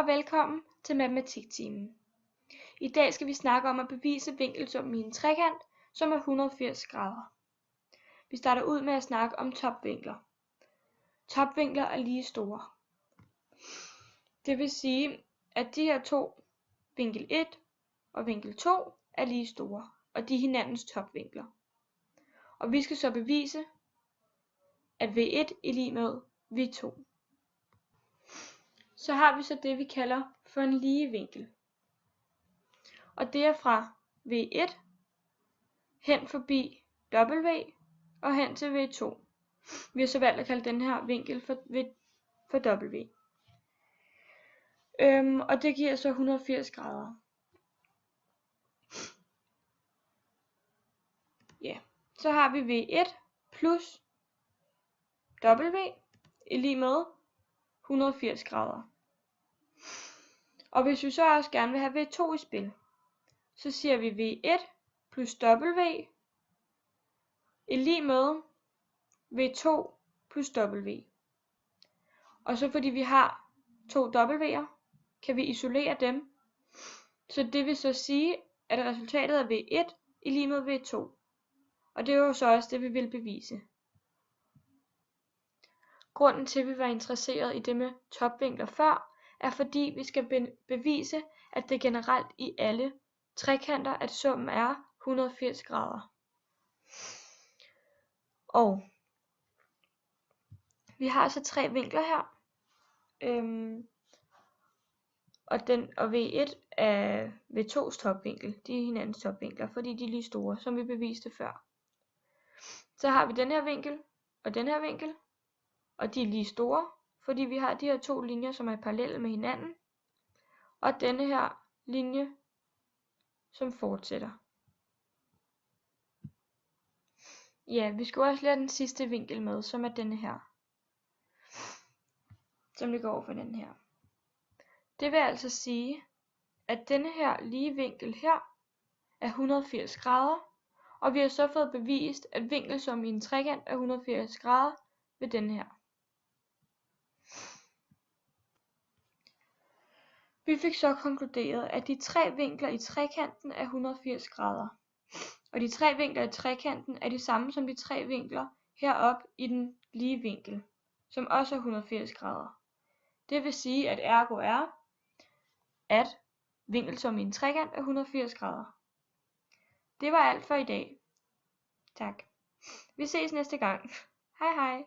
og velkommen til matematiktimen. I dag skal vi snakke om at bevise vinkelsummen i en trekant, som er 180 grader. Vi starter ud med at snakke om topvinkler. Topvinkler er lige store. Det vil sige, at de her to, vinkel 1 og vinkel 2, er lige store, og de er hinandens topvinkler. Og vi skal så bevise, at V1 er lig med V2. Så har vi så det, vi kalder for en lige vinkel. Og det er fra V1 hen forbi W og hen til V2. Vi har så valgt at kalde den her vinkel for W. Og det giver så 180 grader. Ja, så har vi V1 plus W er lig med 180 grader. Og hvis vi så også gerne vil have V2 i spil, så siger vi V1 plus W er lig med V2 plus W. Og så fordi vi har to W'er, kan vi isolere dem. Så det vil så sige, at resultatet af V1 er lig med V2. Og det er jo så også det, vi vil bevise. Grunden til, at vi var interesseret i det med topvinkler før, er fordi vi skal bevise, at det generelt i alle trekanter, at summen er 180 grader. Og vi har så tre vinkler her. Og V1 er V2's topvinkel. De er hinandens topvinkler, fordi de er lige store, som vi beviste før. Så har vi den her vinkel og den her vinkel. Og de er lige store, fordi vi har de her to linjer, som er parallelle med hinanden. Og denne her linje, som fortsætter. Ja, vi skal også lære den sidste vinkel med, som er denne her. Som ligger over for den her. Det vil altså sige, at denne her lige vinkel her er 180 grader. Og vi har så fået bevist, at vinkelsummen i en trekant er 180 grader ved denne her. Vi fik så konkluderet, at de tre vinkler i trekanten er 180 grader. Og de tre vinkler i trekanten er de samme som de tre vinkler heroppe i den lige vinkel, som også er 180 grader. Det vil sige, at ergo er, at vinkelsummen i en trekant er 180 grader. Det var alt for i dag. Tak. Vi ses næste gang. Hej hej.